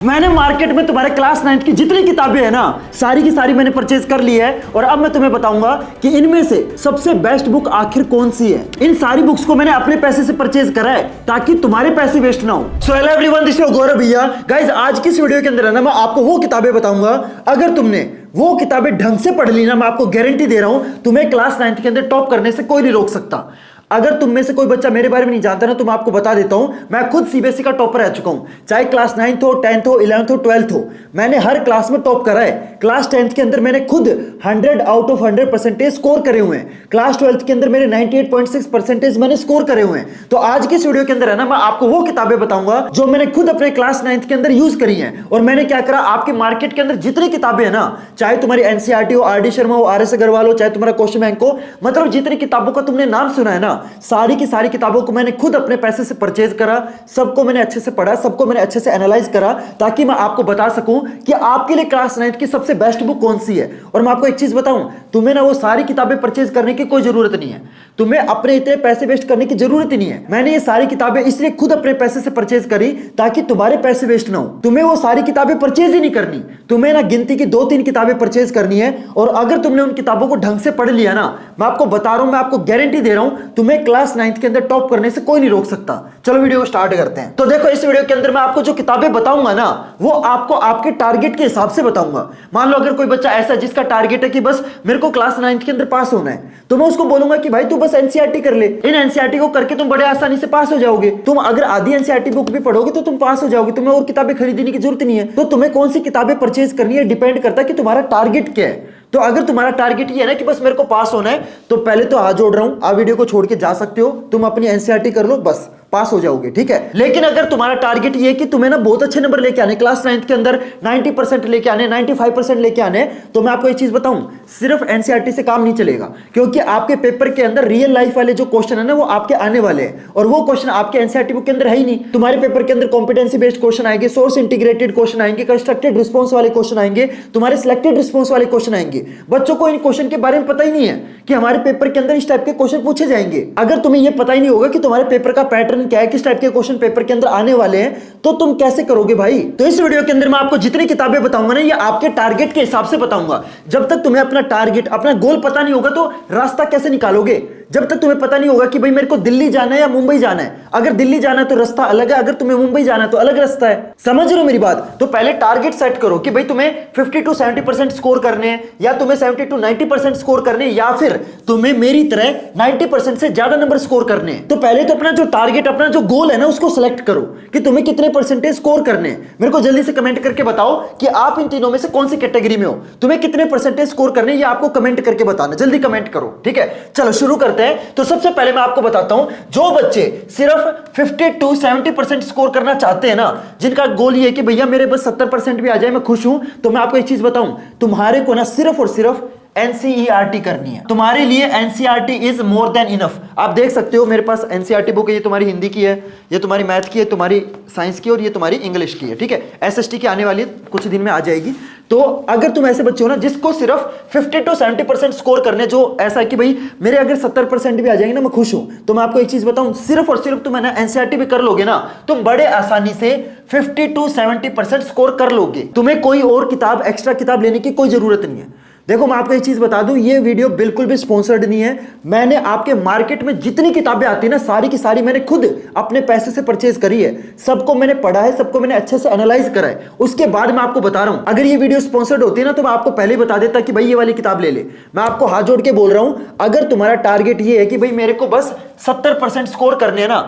मैंने मार्केट में तुम्हारे क्लास 9 की जितनी किताबें हैं ना सारी की सारी मैंने परचेज कर ली है और अब मैं तुम्हें बताऊंगा कि इनमें से सबसे बेस्ट बुक आखिर कौन सी है। इन सारी बुक्स को मैंने अपने पैसे से परचेज करा है ताकि तुम्हारे पैसे वेस्ट ना हो। So hello everyone, this is Gaurav भैया। गाइस, आज की इस वीडियो के अंदर है ना मैं आपको वो किताबें बताऊंगा, अगर तुमने वो किताबें ढंग से पढ़ ली ना, मैं आपको गारंटी दे रहा हूं तुम्हें क्लास 9 के अंदर टॉप करने से कोई नहीं रोक सकता। अगर तुम में से कोई बच्चा मेरे बारे में नहीं जानता ना तो मैं आपको बता देता हूं, मैं खुद सीबीएसई का टॉपर रह चुका हूं। चाहे क्लास 9th हो, 10th हो, 11th हो, 12th हो, मैंने हर क्लास में टॉप करा है। क्लास 10th के अंदर मैंने खुद 100 आउट ऑफ 100 परसेंटेज स्कोर करे हुए हैं। क्लास 12th के अंदर मेरे 98.6 परसेंटेज मैंने स्कोर करे हुए हैं। तो आज की इस वीडियो के अंदर है ना मैं आपको वो किताबें बताऊंगा जो मैंने खुद अपने क्लास 9th के अंदर यूज करी है। और मैंने क्या करा, आपके मार्केट के अंदर जितनी किताबें है ना, चाहे तुम्हारी एनसीईआरटी हो, आर डी शर्मा हो, आर एस अग्रवाल हो, चाहे तुम्हारा क्वेश्चन बैंक हो, मतलब जितनी किताबों का तुमने नाम सुना है ना, सारी की सारी किताबों को मैंने खुद अपने पैसे से परचेज करा। सबको मैंने अच्छे से पढ़ा, सबको मैंने अच्छे से एनालाइज करा ताकि मैं आपको बता सकूं कि आपके लिए क्लास 9th की सबसे बेस्ट बुक कौन सी है। और मैं आपको एक चीज बताऊं, तुम्हें ना वो सारी किताबें परचेज करने की कोई जरूरत नहीं है। तुम्हें अपने इतने पैसे वेस्ट करने की जरूरत ही नहीं है। मैंने ये सारी किताबें इसलिए खुद अपने पैसे से परचेज करी ताकि तुम्हारे पैसे वेस्ट ना हो। तुम्हें वो सारी किताबें परचेज ही नहीं करनी, तुम्हें ना गिनती की 2-3 किताबें परचेज करनी है। और अगर तुमने उन किताबों को ढंग से पढ़ लिया ना, मैं आपको बता रहा हूं, मैं आपको गारंटी दे रहा हूं, तुम्हें क्लास 9th के अंदर टॉप करने से कोई नहीं रोक सकता। चलो वीडियो को स्टार्ट करते हैं। तो देखो, इस वीडियो के अंदर मैं आपको जो किताबें बताऊंगा ना वो आपको आपके टारगेट के हिसाब से बताऊंगा। मान लो अगर कोई बच्चा ऐसा जिसका टारगेट है कि बस मेरे को क्लास 9th के अंदर पास होना है, तो मैं उसको बोलूंगा कि भाई तू बस एनसीईआरटी कर ले। इन एनसीईआरटी को करके तुम बड़े आसानी से पास हो जाओगे। तुम अगर आधी एनसीईआरटी बुक भी पढ़ोगे तो तुम पास हो जाओगे, तुम्हें और किताबें खरीदने की जरूरत नहीं है। तो तुम्हें कौन सी किताबें परचेज करनी है डिपेंड करता है कि तुम्हारा टारगेट क्या है। तो अगर तुम्हारा टारगेट ये है ना कि बस मेरे को पास होना है, तो पहले तो हाथ जोड़ रहा हूं, आप वीडियो को छोड़ के जा सकते हो, तुम अपनी एनसीईआरटी कर लो, बस पास हो जाओगे, ठीक है। लेकिन अगर तुम्हारा टारगेट ये है कि तुम्हें ना बहुत अच्छे नंबर लेके आने, क्लास 9th के अंदर 90% लेके आने, 95% लेके आने, तो मैं आपको एक चीज बताऊं, सिर्फ एनसीईआरटी से काम नहीं चलेगा। क्योंकि आपके पेपर के अंदर रियल लाइफ वाले जो क्वेश्चन है ना वो आपके आने वाले हैं, और वो क्वेश्चन आपके एनसीईआरटी बुक के अंदर है ही नहीं। तुम्हारे पेपर के अंदर कॉम्पिटेंसी बेस्ड क्वेश्चन आएंगे, सोर्स इंटीग्रेटेड क्वेश्चन आएंगे, कंस्ट्रक्टेड रिस्पॉन्स वाले क्वेश्चन आएंगे, तुम्हारे सिलेक्टेड रिस्पॉन्स वाले क्वेश्चन आएंगे। बच्चों को इन क्वेश्चन के बारे में पता ही नहीं है कि हमारे पेपर के अंदर इस टाइप के क्वेश्चन पूछे जाएंगे। अगर तुम्हें यह पता ही नहीं होगा कि तुम्हारे पेपर का पैटर्न क्या है, किस टाइप के क्वेश्चन पेपर के अंदर आने वाले हैं, तो तुम कैसे करोगे भाई। तो इस वीडियो के अंदर मैं आपको जितनी किताबें बताऊंगा ना, ये आपके टारगेट के हिसाब से बताऊंगा। जब तक तुम्हें अपना टारगेट, अपना गोल पता नहीं होगा तो रास्ता कैसे निकालोगे। जब तक तुम्हें पता नहीं होगा कि भाई मेरे को दिल्ली जाना है या मुंबई जाना है, अगर दिल्ली जाना है तो रास्ता अलग है, अगर तुम्हें मुंबई जाना है तो अलग रास्ता है। समझ रहे हो मेरी बात। तो पहले टारगेट सेट करो कि भाई तुम्हें 50 to 70% स्कोर करने हैं, या तुम्हें 70 to 90% स्कोर करने हैं, या फिर तुम्हें मेरी तरह 90% से ज्यादा नंबर स्कोर करने हैं। तो पहले तो अपना जो टारगेट, अपना जो गोल है ना, उसको सिलेक्ट करो कि तुम्हें कितने परसेंटेज स्कोर करने हैं। मेरे को जल्दी से कमेंट करके बताओ कि आप इन तीनों में से कौन सी कैटेगरी में हो, तुम्हें कितने परसेंटेज स्कोर करने हैं, ये आपको कमेंट करके बताना। जल्दी कमेंट करो, ठीक है। चलो शुरू करते हैं। तो सबसे पहले मैं आपको बताता हूं, जो बच्चे सिर्फ 50 to 70% स्कोर करना चाहते हैं ना, जिनका गोल ये है कि भैया मेरे बस 70% भी आ जाए मैं खुश हूं, तो मैं आपको एक चीज बताऊं, तुम्हारे को ना सिर्फ और सिर्फ एनसीईआरटी करनी है। तुम्हारे लिए NCERT is more than enough. आप देख सकते हो मेरे पास एनसीईआरटी बुक है, ये तुम्हारी हिंदी की है, ये तुम्हारी मैथ की है, तुम्हारी साइंस की, और ये तुम्हारी इंग्लिश की है, ठीक है। एसएसटी की आने वाली है, कुछ दिन में आ जाएगी। तो अगर तुम ऐसे बच्चे हो ना जिसको सिर्फ 50 to 70% स्कोर करने, जो ऐसा है कि भाई मेरे अगर 70% भी आ जाएंगे ना मैं खुश हूं, तो मैं आपको एक चीज बताऊं, सिर्फ और सिर्फ तुम है ना एनसीईआरटी भी कर लोगे ना, तुम बड़े आसानी से 50 to 70% स्कोर कर लोगे। तुम्हें कोई और किताब, एक्स्ट्रा किताब लेने की कोई जरूरत नहीं है। देखो मैं आपको एक चीज बता दूं, ये वीडियो बिल्कुल भी स्पॉन्सर्ड नहीं है। मैंने आपके मार्केट में जितनी किताबें आती है ना, सारी की सारी मैंने खुद अपने पैसे से परचेज करी है। सबको मैंने पढ़ा है, सबको मैंने अच्छे से एनालाइज करा है, उसके बाद मैं आपको बता रहा हूं। अगर ये वीडियो स्पॉन्सर्ड होती है ना तो मैं आपको पहले ही बता देता कि भाई ये वाली किताब ले ले। मैं आपको हाथ जोड़ के बोल रहा हूं, अगर तुम्हारा टारगेट ये है कि भाई मेरे को बस 70% स्कोर करने हैं ना,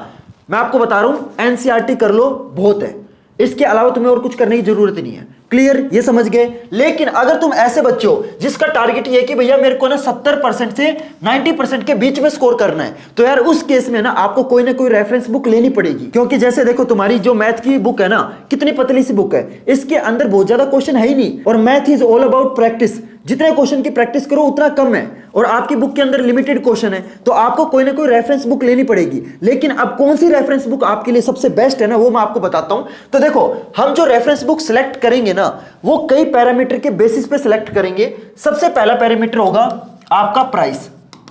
मैं आपको बता रहा हूं एनसीईआरटी कर लो, बहुत है। इसके अलावा तुम्हें और कुछ करने की जरूरत नहीं है। क्लियर, ये समझ गए। लेकिन अगर तुम ऐसे बच्चे हो जिसका टारगेट ये है कि भैया मेरे को ना 70% से 90% के बीच में स्कोर करना है, तो यार उस केस में ना आपको कोई ना कोई रेफरेंस बुक लेनी पड़ेगी। क्योंकि जैसे देखो तुम्हारी जो मैथ की बुक है ना, कितनी पतली सी बुक है, इसके अंदर बहुत ज्यादा क्वेश्चन है ही नहीं, और math is all about practice. जितने क्वेश्चन की प्रैक्टिस करो उतना कम है, और आपकी बुक के अंदर लिमिटेड क्वेश्चन है, तो आपको कोई ना कोई रेफरेंस बुक लेनी पड़ेगी। लेकिन अब कौन सी रेफरेंस बुक आपके लिए सबसे बेस्ट है ना, वो मैं आपको बताता हूं। तो देखो, हम जो रेफरेंस बुक सिलेक्ट करेंगे ना, वो कई पैरामीटर के बेसिस पे सिलेक्ट करेंगे। सबसे पहला पैरामीटर होगा आपका प्राइस,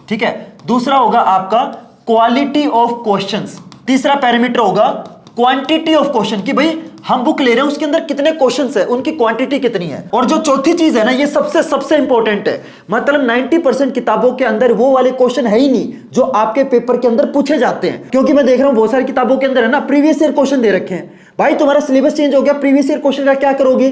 ठीक है। दूसरा होगा आपका क्वालिटी ऑफ क्वेश्चंस। तीसरा पैरामीटर होगा क्वांटिटी ऑफ क्वेश्चन, कि भाई हम बुक ले रहे हैं उसके अंदर कितने क्वेश्चंस है, उनकी क्वांटिटी कितनी है। और जो चौथी चीज है ना, ये सबसे सबसे इंपॉर्टेंट है, मतलब 90% किताबों के अंदर वो वाले क्वेश्चन है ही नहीं जो आपके पेपर के अंदर पूछे जाते हैं। क्योंकि मैं देख रहा हूं बहुत सारी किताबों के अंदर है ना प्रीवियस ईयर क्वेश्चन दे रखे हैं। भाई तुम्हारा सिलेबस चेंज हो गया, प्रीवियस ईयर क्वेश्चन का क्या करोगे,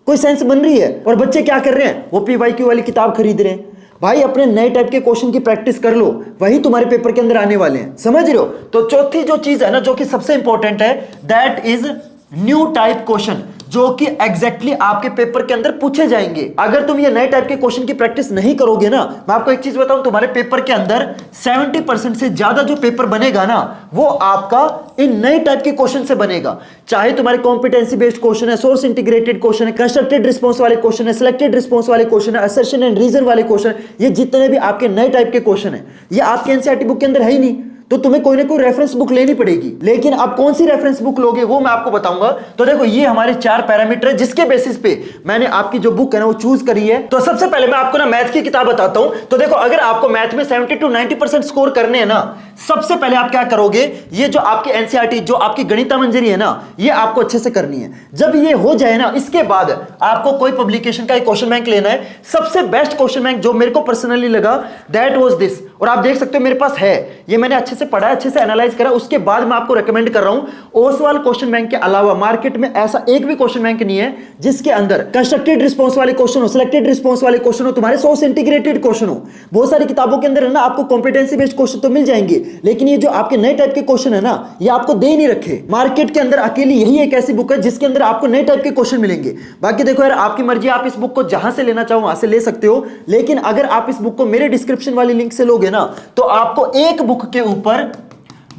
कोई सेंस बन रही है। और बच्चे क्या कर रहे हैं, वो PYQ वाली किताब खरीद रहे हैं। भाई अपने नए टाइप के क्वेश्चन की प्रैक्टिस कर लो, वही तुम्हारे पेपर के अंदर आने वाले हैं, समझ रहे हो। तो चौथी जो चीज है ना, जो कि सबसे इंपॉर्टेंट है, that is new type question, जो कि एग्जैक्टली आपके पेपर के अंदर पूछे जाएंगे। अगर तुम ये नए टाइप के क्वेश्चन की प्रैक्टिस नहीं करोगे ना, मैं आपको एक चीज बताऊं, तुम्हारे पेपर के अंदर 70% से ज्यादा जो पेपर बनेगा ना, वो आपका इन नए टाइप के क्वेश्चन से बनेगा। चाहे तुम्हारे कॉम्पिटेंसी बेस्ड क्वेश्चन है, सोर्स इंटीग्रेटेड क्वेश्चन है, कंस्ट्रक्टेड रिस्पॉन्स वाले क्वेश्चन है, सिलेक्टेड रिस्पॉन्स वाले क्वेश्चन है, असर्शन एंड रीजन वाले क्वेश्चन, ये जितने भी आपके नए टाइप के क्वेश्चन है, ये आपके एनसीईआरटी बुक के अंदर है ही नहीं। तो तुम्हें कोई ना कोई रेफरेंस बुक लेनी पड़ेगी। लेकिन अब कौन सी रेफरेंस बुक लोगे वो मैं आपको बताऊंगा। तो देखो ये हमारे 4 पैरामीटर है जिसके बेसिस पे मैंने आपकी जो बुक है ना वो चूज करी है। तो सबसे पहले मैं आपको ना मैथ की किताब बताता हूं। तो देखो अगर आपको मैथ में 70 to 90% स्कोर करने हैं ना, सबसे पहले आप क्या करोगे, ये जो आपकी एनसीईआरटी जो आपकी गणिता मंजरी है ना, ये आपको अच्छे से करनी है। जब ये हो जाए ना, इसके बाद आपको कोई पब्लिकेशन का एक क्वेश्चन बैंक लेना है। सबसे बेस्ट क्वेश्चन बैंक जो मेरे को पर्सनली लगा, दैट वाज दिस। और आप देख सकते हो मेरे पास है, ये मैंने अच्छे से पढ़ा, अच्छे से एनालाइज करा, उसके बाद मैं आपको रेकमेंड कर रहा हूं। ओसवाल क्वेश्चन बैंक के अलावा मार्केट में ऐसा एक भी क्वेश्चन बैंक नहीं है जिसके अंदर कंस्ट्रक्टेड रिस्पांस वाले क्वेश्चन हो, सिलेक्टेड रिस्पांस वाले क्वेश्चन हो, तुम्हारे सोर्स इंटीग्रेटेड क्वेश्चन हो। बहुत सारी किताबों के अंदर है ना आपको कॉम्पिटेंसी बेस्ड क्वेश्चन तो मिल जाएंगे, लेकिन ये जो आपके नए टाइप के क्वेश्चन है ना, ये आपको दे नहीं रखे। मार्केट के अंदर अकेली यही एक ऐसी बुक है जिसके अंदर आपको नए टाइप के क्वेश्चन मिलेंगे। बाकी देखो यार, आपकी मर्जी, आप इस बुक को जहां से लेना चाहो वहां से ले सकते हो, लेकिन अगर आप इस बुक को मेरे डिस्क्रिप्शन वाली लिंक से लोगे ना, तो आपको एक बुक के ऊपर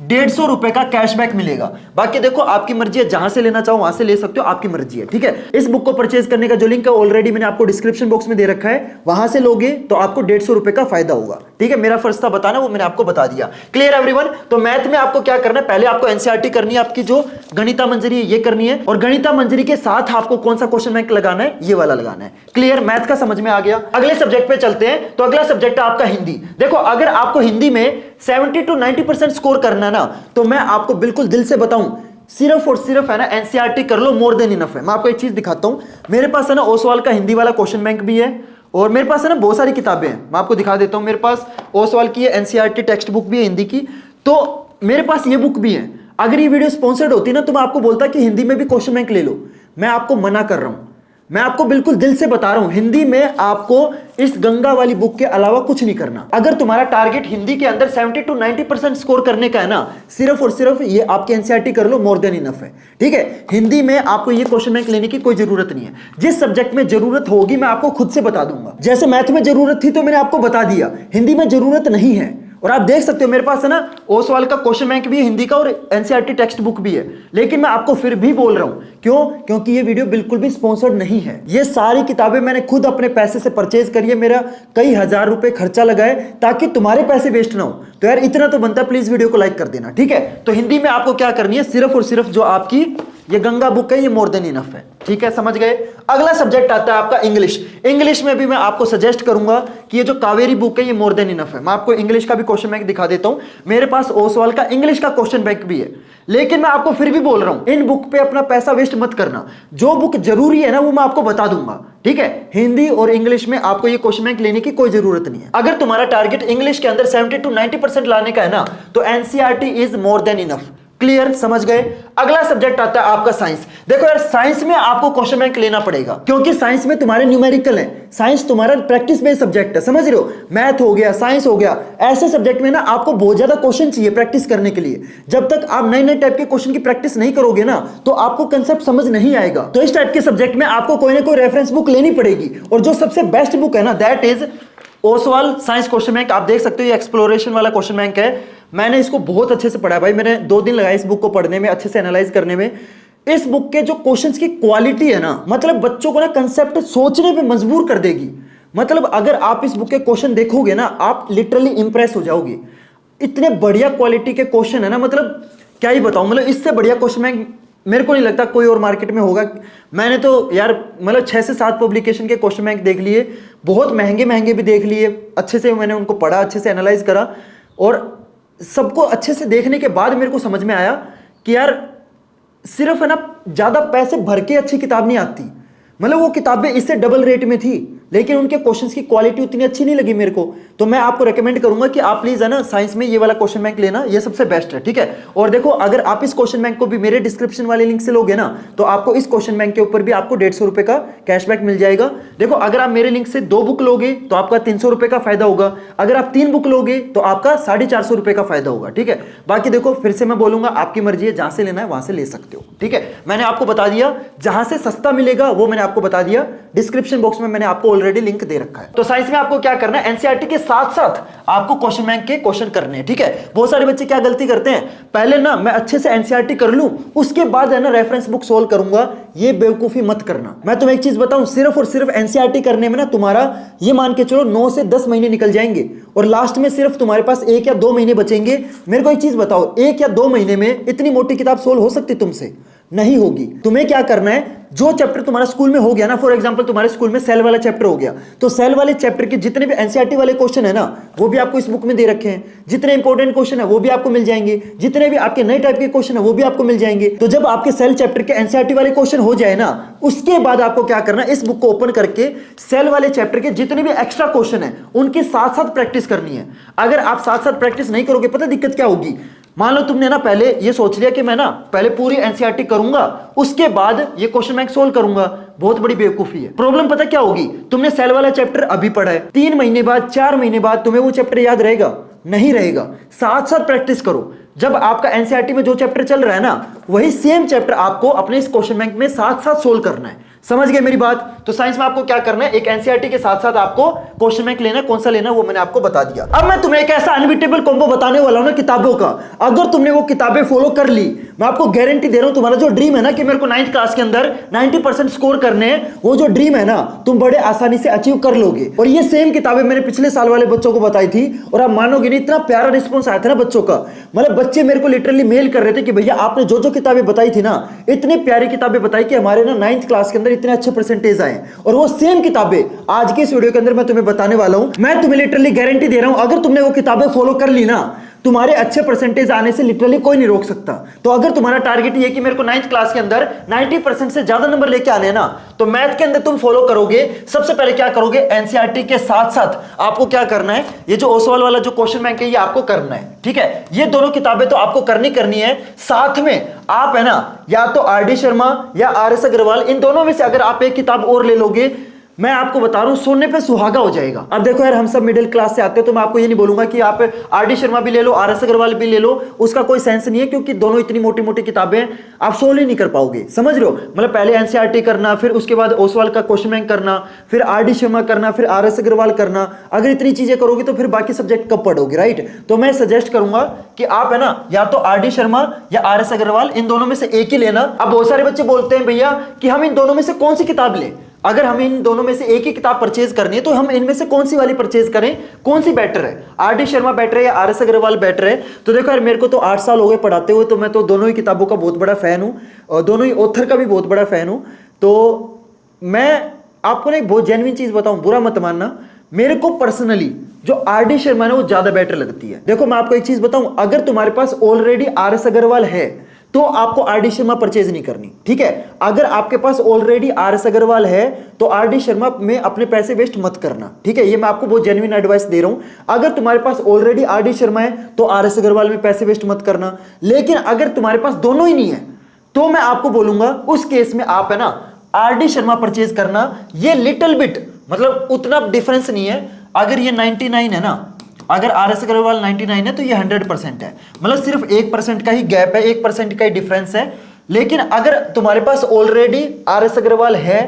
150 रुपए का कैशबैक मिलेगा। बाकी देखो आपकी मर्जी है, जहां से लेना चाहो वहां से ले सकते हो, आपकी मर्जी है, ठीक है। इस बुक को परचेज करने का जो लिंक है ऑलरेडी मैंने आपको डिस्क्रिप्शन बॉक्स में दे रखा है, वहां से लोगे तो आपको 150 रुपए का फायदा होगा, ठीक है। मेरा फर्ज था बताना, वो मैंने आपको बता दिया। Clear everyone. तो मैथ में आपको क्या करना है, पहले आपको एनसीईआरटी करनी है, आपकी जो गणिता मंजरी है ये करनी है, और गणिता मंजरी के साथ आपको कौन सा क्वेश्चन बैंक लगाना है, ये वाला लगाना है। क्लियर, मैथ का समझ में आ गया। अगले सब्जेक्ट पे चलते हैं। तो अगला सब्जेक्ट है आपका हिंदी। देखो अगर आपको हिंदी में 70 to 90% स्कोर करना ना, तो मैं आपको बिल्कुल दिल से बताऊं, सिर्फ और सिर्फ है ना एनसीईआरटी कर लो, मोर देन इनफ है। मैं आपको एक चीज दिखाता हूं, मेरे पास है ना ओसवाल का हिंदी वाला क्वेश्चन बैंक भी है, और मेरे पास है ना बहुत सारी किताबें हैं, मैं आपको दिखा देता हूं। मेरे पास ओसवाल की एनसीईआरटी टेक्स्ट बुक भी है हिंदी की, तो मेरे पास ये बुक भी है। अगर ये वीडियो स्पॉन्सर्ड होती ना, तो मैं आपको बोलता कि हिंदी में भी क्वेश्चन बैंक ले लो। मैं आपको मना कर रहा हूं, मैं आपको बिल्कुल दिल से बता रहा हूं, हिंदी में आपको इस गंगा वाली बुक के अलावा कुछ नहीं करना। अगर तुम्हारा टारगेट हिंदी के अंदर 70 to 90% स्कोर करने का है ना, सिर्फ और सिर्फ ये आपके एनसीईआरटी कर लो, मोर देन इनफ है, ठीक है। हिंदी में आपको ये क्वेश्चन बैंक लेने की कोई जरूरत नहीं है। जिस सब्जेक्ट में जरूरत होगी मैं आपको खुद से बता दूंगा। जैसे मैथ में जरूरत थी तो मैंने आपको बता दिया, हिंदी में जरूरत नहीं है। और आप देख सकते हो मेरे पास है ना ओसवाल का क्वेश्चन बैंक भी है हिंदी का, और एनसीईआरटी टेक्स्ट बुक भी है। लेकिन मैं आपको फिर भी बोल रहा हूं, क्यों? क्योंकि ये वीडियो बिल्कुल भी स्पॉन्सर्ड नहीं है। ये सारी किताबें मैंने खुद अपने पैसे से परचेज करी है, मेरा कई हजार रुपए खर्चा लगा है ताकि तुम्हारे पैसे वेस्ट ना हो। तो यार इतना तो बनता है, प्लीज वीडियो को लाइक कर देना, ठीक है। तो हिंदी में आपको क्या करनी है, सिर्फ और सिर्फ जो आपकी ये गंगा बुक है, ये मोर देन इनफ है, ठीक है, समझ गए। अगला सब्जेक्ट आता है आपका इंग्लिश। इंग्लिश में भी मैं आपको सजेस्ट करूंगा कि ये जो कावेरी बुक है ये मोर देन इनफ है। मैं आपको इंग्लिश का भी क्वेश्चन बैंक दिखा देता हूं, मेरे पास ओसवाल का इंग्लिश का क्वेश्चन बैंक भी है। लेकिन मैं आपको फिर भी बोल रहा हूं, इन बुक पे अपना पैसा वेस्ट मत करना। जो बुक जरूरी है ना वो मैं आपको बता दूंगा, ठीक है। हिंदी और इंग्लिश में आपको ये क्वेश्चन बैंक लेने की कोई जरूरत नहीं है। अगर तुम्हारा टारगेट इंग्लिश के अंदर 70 to 90% लाने का है ना, तो NCERT is more than enough. Clear, समझ गए। अगला सब्जेक्ट आता है आपका साइंस। देखो यार, साइंस में आपको क्वेश्चन बैंक लेना पड़ेगा, क्योंकि साइंस में तुम्हारे न्यूमेरिकल है, साइंस तुम्हारा प्रैक्टिस बेस्ड सब्जेक्ट है, समझ रहे हो। मैथ हो गया, साइंस हो गया, ऐसे सब्जेक्ट में ना आपको बहुत ज्यादा क्वेश्चन चाहिए प्रैक्टिस करने के लिए। जब तक आप नए नए टाइप के क्वेश्चन की प्रैक्टिस नहीं करोगे ना, तो आपको कंसेप्ट समझ नहीं आएगा। तो इस टाइप के सब्जेक्ट में आपको कोई ना कोई रेफरेंस बुक लेनी पड़ेगी, और जो सबसे बेस्ट बुक है ना, that is Oswal science question bank. आप देख सकते हो ये एक्सप्लोरेशन वाला क्वेश्चन बैंक है। मैंने इसको बहुत अच्छे से पढ़ा है भाई, मैंने 2 दिन लगाए इस बुक को पढ़ने में, अच्छे से एनालाइज करने में। इस बुक के जो क्वेश्चंस की क्वालिटी है ना, मतलब बच्चों को ना कंसेप्ट सोचने पे मजबूर कर देगी। मतलब अगर आप इस बुक के क्वेश्चन देखोगे ना, आप लिटरली इंप्रेस हो जाओगे। इतने बढ़िया क्वालिटी के क्वेश्चन है ना, मतलब क्या ही बताऊं, मतलब इससे बढ़िया क्वेश्चन बैंक मेरे को नहीं लगता कोई और मार्केट में होगा। मैंने तो यार मतलब 6 से 7 पब्लिकेशन के क्वेश्चन बैंक देख लिए, बहुत महंगे महंगे भी देख लिए, अच्छे से मैंने उनको पढ़ा, अच्छे से एनालाइज करा, और सबको अच्छे से देखने के बाद मेरे को समझ में आया कि यार सिर्फ है ना ज्यादा पैसे भर के अच्छी किताब नहीं आती, मतलब वो किताबें इससे डबल रेट में थी, लेकिन उनके क्वेश्चंस की क्वालिटी उतनी अच्छी नहीं लगी मेरे को। तो मैं आपको रेकमेंड करूंगा कि आप प्लीज है ना साइंस में ये वाला क्वेश्चन बैंक लेना, ये सबसे बेस्ट है, ठीक है। और देखो अगर आप इस क्वेश्चन बैंक को भी मेरे डिस्क्रिप्शन वाले लिंक से लोगे ना, तो आपको इस क्वेश्चन बैंक के ऊपर भी आपको 150 रुपए का कैशबैक मिल जाएगा। देखो अगर आप मेरे लिंक से 2 बुक लोगे तो आपका 300 रुपए का फायदा होगा, अगर आप 3 बुक लोगे तो आपका 450 रुपए का फायदा होगा, ठीक है। बाकी देखो फिर से मैं बोलूंगा, आपकी मर्जी है, जहां से लेना है वहां से ले सकते हो, ठीक है। मैंने आपको बता दिया जहां से सस्ता मिलेगा वो मैंने आपको बता दिया, डिस्क्रिप्शन बॉक्स में मैंने आपको ऑलरेडी लिंक दे रखा है। तो साइंस में आपको क्या करना है, एनसीईआरटी के साथ साथ आपको क्वेश्चन बैंक के क्वेश्चन करने हैं, ठीक है। बहुत सारे बच्चे क्या गलती करते हैं, पहले ना मैं अच्छे से एनसीईआरटी कर लूं उसके बाद है ना रेफरेंस बुक सोल्व करूंगा, ये बेवकूफी मत करना। मैं तुम्हें एक चीज बताऊं, सिर्फ और सिर्फ एनसीईआरटी करने में ना तुम्हारा ये मान के चलो 9 से 10 महीने निकल जाएंगे और लास्ट में सिर्फ तुम्हारे पास 1 या 2 महीने बचेंगे। मेरे को एक चीज बताओ, 1 या 2 महीने में इतनी मोटी किताब सोल्व हो सकती तुमसे? नहीं होगी। तुम्हें क्या करना है, जो चैप्टर तुम्हारा स्कूल में हो गया ना, फॉर एग्जांपल तुम्हारे स्कूल में सेल वाला चैप्टर हो गया, तो सेल वाले चैप्टर के जितने भी एनसीईआरटी वाले क्वेश्चन है ना वो भी आपको इस बुक में दे रखे हैं, जितने इंपॉर्टेंट क्वेश्चन है वो भी आपको मिल जाएंगे, जितने भी आपके नए टाइप के क्वेश्चन है वो भी आपको मिल जाएंगे। तो जब आपके सेल चैप्टर के एनसीईआरटी वाले क्वेश्चन हो जाए ना, उसके बाद आपको क्या करना है, इस बुक को ओपन करके सेल वाले चैप्टर के जितने भी एक्स्ट्रा क्वेश्चन है उनके साथ साथ प्रैक्टिस करनी है। अगर आप साथ साथ प्रैक्टिस नहीं करोगे, पता दिक्कत क्या होगी, मान लो तुमने ना पहले ये सोच लिया कि मैं ना पहले पूरी एनसीईआरटी करूंगा उसके बाद ये क्वेश्चन बैंक सोल्व करूंगा, बहुत बड़ी बेवकूफी है। प्रॉब्लम पता क्या होगी, तुमने सेल वाला चैप्टर अभी पढ़ा है, 3 महीने बाद 4 महीने बाद तुम्हें वो चैप्टर याद रहेगा? नहीं रहेगा। साथ साथ प्रैक्टिस करो, जब आपका एनसीईआरटी में जो चैप्टर चल रहा है ना वही सेम चैप्टर आपको अपने इस क्वेश्चन बैंक में साथ साथ सोल्व करना है। समझ गए मेरी बात? तो साइंस में आपको क्या करना है, एक एनसीईआरटी के साथ साथ आपको क्वेश्चन बैंक लेना, कौन सा लेना वो मैंने आपको बता दिया। अब मैं तुम्हें एक ऐसा अनबिटेबल कॉम्बो बताने वाला हूं ना किताबों का, अगर तुमने वो किताबें फॉलो कर ली, मैं आपको गारंटी दे रहा हूं तुम्हारा जो ड्रीम है ना कि मेरे को 9th क्लास के अंदर 90% स्कोर करने हैं, वो जो ड्रीम है ना तुम बड़े आसानी से अचीव कर लोगे। और ये सेम किताबें मैंने पिछले साल वाले बच्चों को बताई थी और आप मानोगे नहीं, इतना प्यारा रिस्पॉन्स आया था ना बच्चों का, मतलब बच्चे मेरे को लिटरली मेल कर रहे थे कि भैया आपने जो जो किताबें बताई थी ना, इतनी प्यारी किताबें बताई कि हमारे ना 9th क्लास के अंदर इतने अच्छे परसेंटेज आए। और वो सेम किताबें आज के इस वीडियो के अंदर मैं तुम्हें बताने वाला हूं। मैं तुम्हें लिटरली गारंटी दे रहा हूं, अगर तुमने वो किताबें फॉलो कर ली ना, तुम्हारे अच्छे परसेंटेज आने से लिटरली कोई नहीं रोक सकता। तो अगर तुम्हारा टारगेट ये कि मेरे को 9th क्लास के अंदर 90% से ज्यादा नंबर लेके आने हैं ना, तो मैथ के अंदर तुम फॉलो करोगे। सबसे पहले क्या करोगे, एनसीईआरटी के साथ साथ आपको क्या करना है, ये जो ओसवाल वाला जो क्वेश्चन बैंक है ये आपको करना है, ठीक है। ये दोनों किताबें तो आपको करनी है, साथ में आप है ना या तो आर डी शर्मा या आर एस अग्रवाल, इन दोनों में से अगर आप एक किताब और ले लोगे, मैं आपको बता रहा हूं सोने पे सुहागा हो जाएगा। अब देखो यार, हम सब मिडिल क्लास से आते हैं, तो मैं आपको ये नहीं बोलूंगा कि आप आर डी शर्मा भी ले लो, आर एस अग्रवाल भी ले लो, उसका कोई सेंस नहीं है, क्योंकि दोनों इतनी मोटी मोटी किताबें आप सोल्व ही नहीं कर पाओगे। समझ रहे हो, मतलब पहले एनसीईआरटी करना, फिर उसके बाद ओसवाल का क्वेश्चन बैंक करना, फिर आर डी शर्मा करना, फिर आर एस अग्रवाल करना। अगर इतनी चीजें करोगे तो फिर बाकी सब्जेक्ट कब पढ़ोगे, राइट। तो मैं सजेस्ट करूंगा कि आप है ना या तो आर डी शर्मा या आर एस अग्रवाल, इन दोनों में से एक ही लेना। अब बहुत सारे बच्चे बोलते हैं भैया कि हम इन दोनों में से कौन सी किताब लें, अगर हमें इन दोनों में से एक ही किताब परचेज करनी है तो हम इनमें से कौन सी वाली परचेज करें, कौन सी बेटर है, आर डी शर्मा बेटर है या आर एस अग्रवाल बेटर है। तो देखो यार, मेरे को तो 8 साल हो गए पढ़ाते हुए, तो मैं तो दोनों ही किताबों का बहुत बड़ा फैन हूं और दोनों ही ऑथर का भी बहुत बड़ा फैन हूं। तो मैं आपको ना एक बहुत जेन्युइन चीज बताऊं, बुरा मत मानना, मेरे को पर्सनली जो आर डी शर्मा है वो ज्यादा बेटर लगती है। देखो मैं आपको एक चीज बताऊं, अगर तुम्हारे पास ऑलरेडी आर एस अग्रवाल है तो आपको आर डी शर्मा परचेज नहीं करनी, ठीक है। अगर आपके पास ऑलरेडी आर एस अग्रवाल है तो आर डी शर्मा में अपने पैसे वेस्ट मत करना, ठीक है। ये मैं आपको बहुत जेन्युइन एडवाइस दे रहा हूं। अगर तुम्हारे पास ऑलरेडी आर डी शर्मा है तो आर एस अग्रवाल में पैसे वेस्ट मत करना, लेकिन अगर तुम्हारे पास दोनों ही नहीं है तो मैं आपको बोलूंगा उस केस में आप है ना आर डी शर्मा परचेज करना। ये लिटिल बिट, मतलब उतना डिफरेंस नहीं है। अगर ये 99 है ना, अगर आर एस अग्रवाल 99 है तो ये 100% है, मतलब सिर्फ 1% का ही गैप है, 1% का ही डिफरेंस है। लेकिन अगर तुम्हारे पास ऑलरेडी आर एस अग्रवाल है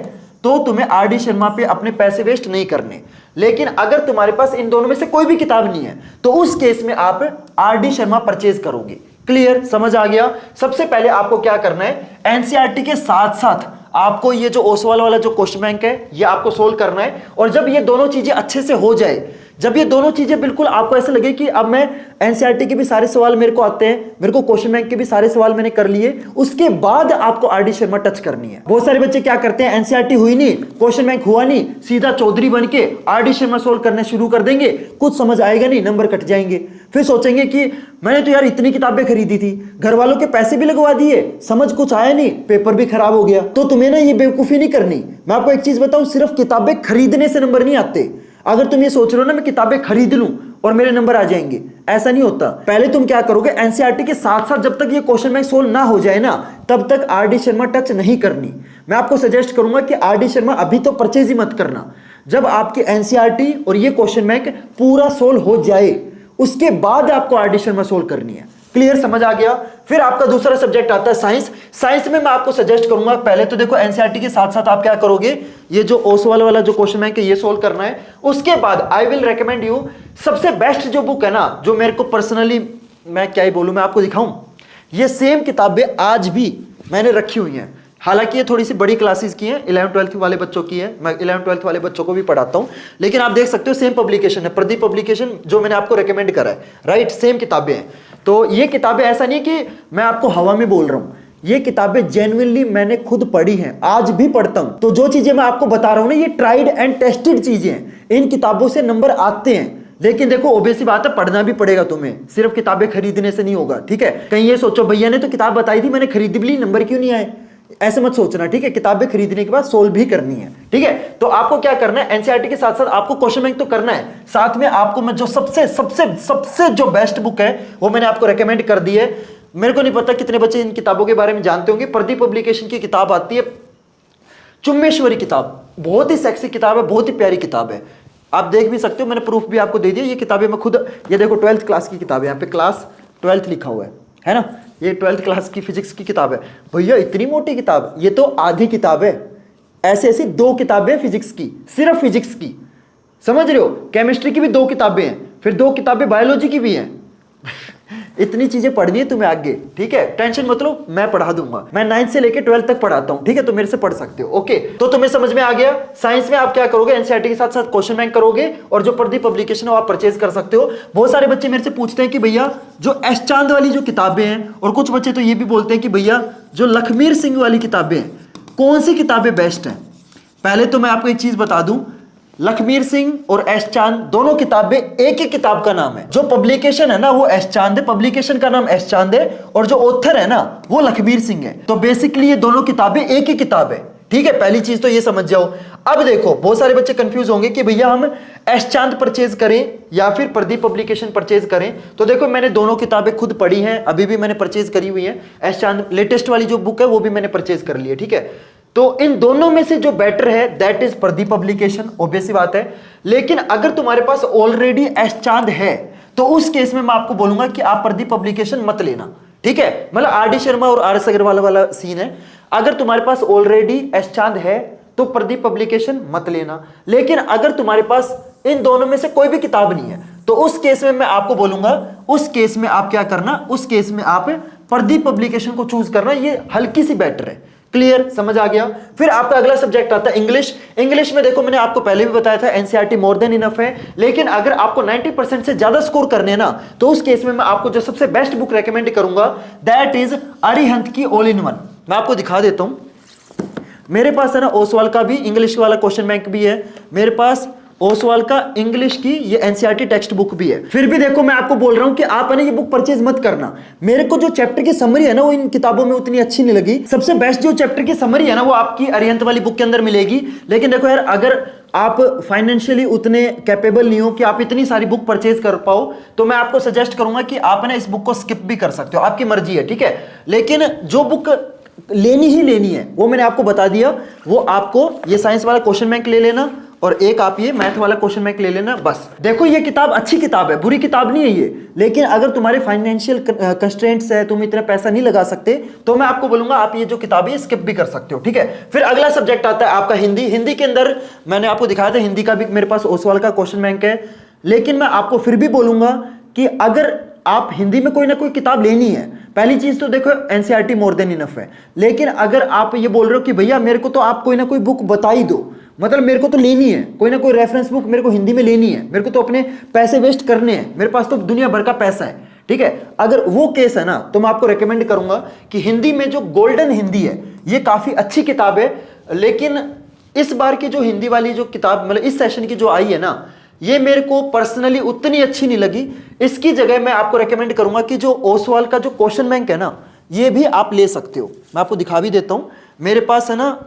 तो तुम्हें आर डी शर्मा पे अपने पैसे वेस्ट नहीं करने। लेकिन अगर तुम्हारे पास इन दोनों में से कोई भी किताब नहीं है तो उस केस में आप आर डी शर्मा परचेज करोगे। क्लियर, समझ आ गया। सबसे पहले आपको क्या करना है, एनसीईआरटी के साथ साथ आपको ये जो ओसवाल वाला जो क्वेश्चन बैंक है ये आपको सोल्व करना है। और जब ये दोनों चीजें अच्छे से हो जाए, जब ये दोनों चीजें बिल्कुल आपको ऐसे लगे कि अब मैं एनसीईआरटी के भी सारे सवाल मेरे को आते हैं, मेरे को क्वेश्चन बैंक के भी सारे सवाल मैंने कर लिए, उसके बाद आपको आरडी शर्मा टच करनी है। बहुत सारे बच्चे क्या करते हैं, एनसीईआरटी हुई नहीं, क्वेश्चन बैंक हुआ नहीं, सीधा चौधरी बन के आरडी शर्मा सोल्व करने शुरू कर देंगे, कुछ समझ आएगा नहीं, नंबर कट जाएंगे। फिर सोचेंगे कि मैंने तो यार इतनी किताबें खरीदी थी, घर वालों के पैसे भी लगवा दिए, समझ कुछ आया नहीं, पेपर भी खराब हो गया। तो तुम्हें ना ये बेवकूफी नहीं करनी। मैं आपको एक चीज बताऊं, सिर्फ किताबें खरीदने से नंबर नहीं आते। अगर तुम ये सोच रहे हो ना मैं किताबें खरीद लूं और मेरे नंबर आ जाएंगे, ऐसा नहीं होता। पहले तुम क्या करोगे, एनसीईआरटी के साथ साथ जब तक ये क्वेश्चन बैंक सोल्व ना हो जाए ना, तब तक आरडी शर्मा टच नहीं करनी। मैं आपको सजेस्ट करूंगा कि आरडी शर्मा अभी तो परचेज ही मत करना। जब आपकी एनसीईआरटी और ये क्वेश्चन बैंक पूरा सोल्व हो जाए, उसके बाद आपको आरडी शर्मा सोल्व करनी है। क्लियर, समझ आ गया। फिर आपका दूसरा सब्जेक्ट आता है साइंस। साइंस में मैं आपको सजेस्ट करूंगा, पहले तो देखो एनसीईआरटी के साथ साथ आप क्या करोगे, ये जो ओसवाल वाला जो क्वेश्चन बैंक है ये सोल्व करना है। उसके बाद आई विल रेकमेंड यू, सबसे बेस्ट जो बुक है ना, जो मेरे को पर्सनली, मैं क्या ही बोलूं, मैं आपको दिखाऊं, ये सेम किताबें आज भी मैंने रखी हुई हैं। हालांकि ये थोड़ी सी बड़ी क्लासेस की है, 11th-12th वाले बच्चों की है, मैं 11th-12th वाले बच्चों को भी पढ़ाता हूं, लेकिन आप देख सकते हो सेम पब्लिकेशन है, प्रदीप पब्लिकेशन, जो मैंने आपको रेकमेंड करा है, राइट, सेम किताबें हैं। तो ये किताबें ऐसा नहीं कि मैं आपको हवा में बोल रहा हूं, ये किताबें जेन्युइनली मैंने खुद पढ़ी हैं, आज भी पढ़ता हूं। तो जो चीजें मैं आपको बता रहा हूं ना, ये ट्राइड एंड टेस्टेड चीजें हैं, इन किताबों से नंबर आते हैं। लेकिन देखो ओबेसी बात है, पढ़ना भी पड़ेगा तुम्हें, सिर्फ किताबें खरीदने से नहीं होगा, ठीक है। कहीं ये सोचो भैया ने तो किताब बताई थी, मैंने खरीद भी ली, नंबर क्यों नहीं आए, ऐसे मत सोचना, ठीक है। किताबें खरीदने के बाद सोल्व भी करनी है, ठीक है। तो आपको क्या करना है, एनसीईआरटी के साथ साथ आपको क्वेश्चन बैंक तो करना है, साथ में आपको मैं जो सबसे सबसे सबसे जो बेस्ट बुक है वो मैंने आपको रेकमेंड कर दी है। मेरे को नहीं पता कितने बच्चे इन किताबों के बारे में जानते होंगे। प्रदीप पब्लिकेशन की किताब आती है चुम्मेश्वरी किताब, बहुत ही सेक्सी किताब है, बहुत ही प्यारी किताब है, आप देख भी सकते हो, मैंने प्रूफ भी आपको दे दिया। ये किताबें मैं खुद, ये देखो 12th क्लास की किताब है, यहाँ पे क्लास 12th लिखा हुआ है ना, ये 12th क्लास की फिजिक्स की किताब है। भैया इतनी मोटी किताब, ये तो आधी किताब है, ऐसे ऐसी 2 किताबें फिजिक्स की, सिर्फ फिजिक्स की, समझ रहे हो। केमिस्ट्री की भी 2 किताबें हैं, फिर 2 किताबें बायोलॉजी की भी हैं। इतनी चीजें पढ़नी है तुम्हें आगे, ठीक है, टेंशन मत लो, मैं पढ़ा दूंगा। मैं 9th से लेकर 12th तक पढ़ाता हूं, ठीक है, तो मेरे से पढ़ सकते हो। ओके, तो तुम्हें समझ में आ गया। साइंस में आप क्या करोगे, एनसीईआरटी के साथ साथ क्वेश्चन बैंक करोगे, और जो प्रदीप पब्लिकेशन है वो आप परचेज कर सकते हो। बहुत सारे बच्चे मेरे से पूछते हैं कि भैया जो एस चांद वाली जो किताबें हैं, और कुछ बच्चे तो ये भी बोलते हैं कि भैया जो लखमीर सिंह वाली किताबें हैं, कौन सी किताबें बेस्ट हैं। पहले तो मैं आपको एक चीज बता दूं, लखमीर सिंह और एस चांद दोनों किताबें एक ही किताब का नाम है। जो पब्लिकेशन है ना वो एस चांद है, पब्लिकेशन का नाम एस चांद है, और जो ऑथर है ना वो लखमीर सिंह है। तो बेसिकली ये दोनों किताबें एक ही किताब है, ठीक है। पहली चीज तो ये समझ जाओ। अब देखो बहुत सारे बच्चे कंफ्यूज होंगे कि भैया हम एस चांद परचेज करें या फिर प्रदीप पब्लिकेशन परचेज करें। तो देखो मैंने दोनों किताबें खुद पढ़ी हैं, अभी भी मैंने परचेज करी हुई है। एस चांद लेटेस्ट वाली जो बुक है वो भी मैंने परचेज कर ली है, ठीक है। तो इन दोनों में से जो बेटर है that is Pradeep publication, obvious सी बात है। लेकिन अगर तुम्हारे पास ऑलरेडी एस चांद है तो उस केस में मैं आपको बोलूंगा कि आप प्रदीप पब्लिकेशन मत लेना, ठीक है। मतलब आरडी शर्मा और आर एस अग्रवाल वाला सीन है। अगर तुम्हारे पास ऑलरेडी एस चांद है तो प्रदीप पब्लिकेशन मत लेना। लेकिन अगर तुम्हारे पास इन दोनों में से कोई भी किताब नहीं है तो उस केस में मैं आपको बोलूंगा, उस केस में आप क्या करना, उस केस में आप प्रदीप पब्लिकेशन को चूज करना, ये हल्की सी बेटर है। क्लियर, समझ आ गया। फिर आपका अगला सब्जेक्ट आता है इंग्लिश। इंग्लिश में देखो मैंने आपको पहले भी बताया था एनसीईआरटी मोर देन इनफ है, लेकिन अगर आपको 90% से ज्यादा स्कोर करने ना तो उस केस में मैं आपको जो सबसे बेस्ट बुक रेकमेंड करूंगा दैट इज अरिहंत की ऑल इन वन। मैं आपको दिखा देता हूं, मेरे पास है ना ओसवाल का भी इंग्लिश वाला क्वेश्चन बैंक भी है, मेरे पास ओसवाल का इंग्लिश की ये एनसीईआरटी टेक्स्ट बुक भी है। फिर भी देखो मैं आपको बोल रहा हूं कि आप है ना ये बुक परचेज मत करना। मेरे को जो चैप्टर की समरी है ना वो इन किताबों में उतनी अच्छी नहीं लगी। सबसे बेस्ट जो चैप्टर की समरी है ना वो आपकी अरिहंत वाली बुक के अंदर मिलेगी। लेकिन देखो यार, अगर आप फाइनेंशियली उतने कैपेबल नहीं हो कि आप इतनी सारी बुक परचेज कर पाओ तो मैं आपको सजेस्ट करूंगा कि आप ना इस बुक को स्किप भी कर सकते हो, आपकी मर्जी है, ठीक है। लेकिन जो बुक लेनी ही लेनी है वो मैंने आपको बता दिया, वो आपको ये साइंस वाला क्वेश्चन बैंक ले लेना और एक आप ये मैथ वाला क्वेश्चन बैंक ले लेना, बस। देखो ये किताब अच्छी किताब है, बुरी किताब नहीं है ये, लेकिन अगर तुम्हारे फाइनेंशियल कंस्ट्रेंट्स है, तुम इतना पैसा नहीं लगा सकते, तो मैं आपको बोलूंगा आप ये जो किताब है स्किप भी कर सकते हो, ठीक है। फिर अगला सब्जेक्ट आता है आपका हिंदी। हिंदी के अंदर मैंने आपको दिखाया था, हिंदी का भी मेरे पास ओसवाल का क्वेश्चन बैंक है। लेकिन मैं आपको फिर भी बोलूंगा कि अगर आप हिंदी में कोई ना कोई किताब लेनी है, पहली चीज तो देखो एनसीईआरटी मोर देन इनफ है। लेकिन अगर आप ये बोल रहे हो कि भैया मेरे को तो आप कोई ना कोई बुक बता ही दो, मतलब मेरे को तो लेनी है, कोई ना कोई रेफरेंस बुक मेरे को हिंदी में लेनी है, मेरे को तो अपने पैसे वेस्ट करने हैं, मेरे पास तो दुनिया भर का पैसा है, ठीक है। अगर वो केस है ना तो मैं आपको रेकमेंड करूंगा कि हिंदी में जो गोल्डन हिंदी है ये काफी अच्छी किताब है, लेकिन इस बार की जो हिंदी वाली जो किताब मतलब इस सेशन की जो आई है ना ये मेरे को पर्सनली उतनी अच्छी नहीं लगी। इसकी जगह मैं आपको रेकमेंड करूंगा कि जो ओसवाल का जो क्वेश्चन बैंक है ना ये भी आप ले सकते हो। मैं आपको दिखा भी देता हूं, मेरे पास है ना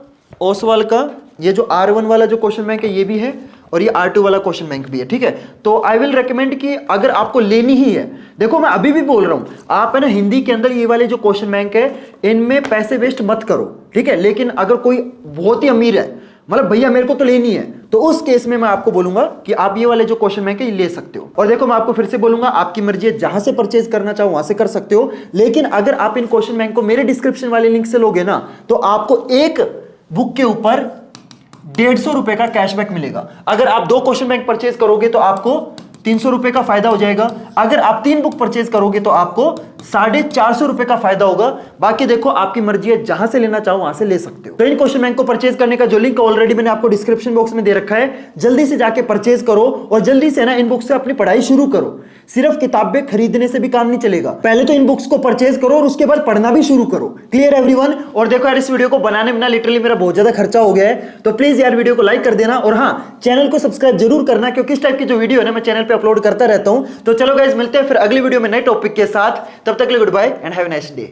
ओसवाल का ये जो R1 वाला जो क्वेश्चन बैंक है ये भी है और ये R2 वाला क्वेश्चन बैंक भी है, ठीक है। तो आई विल रेकमेंड कि अगर आपको लेनी ही है, देखो मैं अभी भी बोल रहा हूं, आप है ना हिंदी के अंदर ये वाले जो क्वेश्चन बैंक है इनमें पैसे वेस्ट मत करो, ठीक है। लेकिन अगर कोई बहुत ही अमीर है, मतलब भैया मेरे को तो लेनी है, तो उस केस में मैं आपको बोलूंगा कि आप ये वाले जो क्वेश्चन बैंक है ये ले सकते हो। और देखो मैं आपको फिर से बोलूंगा, आपकी मर्जी है, जहां से परचेज करना चाहो वहां से कर सकते हो, लेकिन अगर आप इन क्वेश्चन बैंक को मेरे डिस्क्रिप्शन वाले लिंक से लोगे ना तो आपको एक बुक के ऊपर 150 रुपए का कैशबैक मिलेगा। अगर आप 2 क्वेश्चन बैंक परचेज करोगे तो आपको 300 रुपए का फायदा हो जाएगा। अगर आप 3 बुक परचेज करोगे तो आपको 450 रुपए का फायदा होगा। बाकी देखो आपकी मर्जी है, जहां से लेना चाहो वहां से ले सकते हो। तो इन क्वेश्चन बैंक को परचेज करने का जो लिंक ऑलरेडी मैंने आपको डिस्क्रिप्शन बॉक्स में दे रखा है, जल्दी से जाके परचेज करो और जल्दी से ना इन बुक से अपनी पढ़ाई शुरू करो। सिर्फ किताबें खरीदने से भी काम नहीं चलेगा, पहले तो इन बुक्स को परचेज करो और उसके बाद पढ़ना भी शुरू करो। Clear everyone? और देखो यार इस वीडियो को बनाने में ना लिटरली मेरा बहुत ज्यादा खर्चा हो गया है, तो प्लीज यार वीडियो को लाइक कर देना और हाँ चैनल को सब्सक्राइब जरूर करना, क्योंकि इस टाइप की जो वीडियो है ना मैं चैनल पे अपलोड करता रहता हूं। तो चलो गाइस मिलते हैं फिर अगली वीडियो में नए टॉपिक के साथ, तब तक के लिए goodbye and have a nice day.